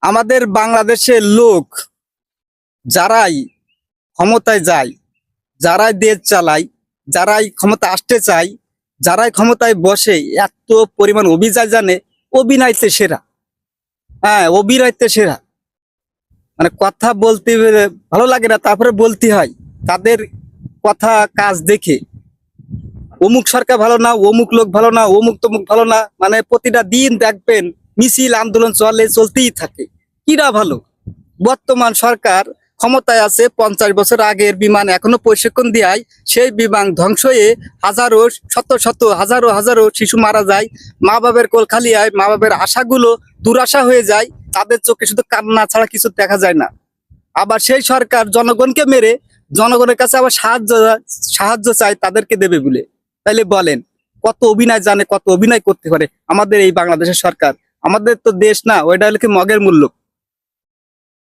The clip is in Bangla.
আমাদের বাংলাদেশের লোক যারাই ক্ষমতায় যায়, যারাই দেশ চালায়, যারাই ক্ষমতা আসতে চায়, যারাই ক্ষমতায় বসে, এত পরিমাণ অভিযান জানে, অভিনয়তে সেরা। হ্যাঁ, অভিনয়তে সেরা। মানে কথা বলতে ভালো লাগে না, তারপরে বলতে হয় তাদের কথা কাজ দেখে। অমুক সরকার ভালো না, অমুক লোক ভালো না, অমুক তমুক ভালো না, মানে প্রতিটা দিন দেখবেন মিছিল আন্দোলন চলতেই থাকে। কিরা ভালো? বর্তমান সরকার ক্ষমতায় আছে, 50 বছর আগের বিমান এখনো প্রশিক্ষণ দেয়, সেই বিমান ধ্বংস হয়ে হাজারো শত শত হাজারো হাজারো শিশু মারা যায়। মা বাবার কোল খালি হয়, মা বাবার আশাগুলো দুরাশা হয়ে যায়, তাদের চোখে শুধু কান্না ছাড়া কিছু দেখা যায় না। আবার সেই সরকার জনগণকে মেরে জনগণের কাছে আবার সাহায্য চায় তাদেরকে দেবে বলে। তাইলে বলেন, কত অভিনয় জানে, কত অভিনয় করতে পারে আমাদের এই বাংলাদেশের সরকার। আমাদের তো দেশ না, ওইটা হলো কি মগের মূল্য।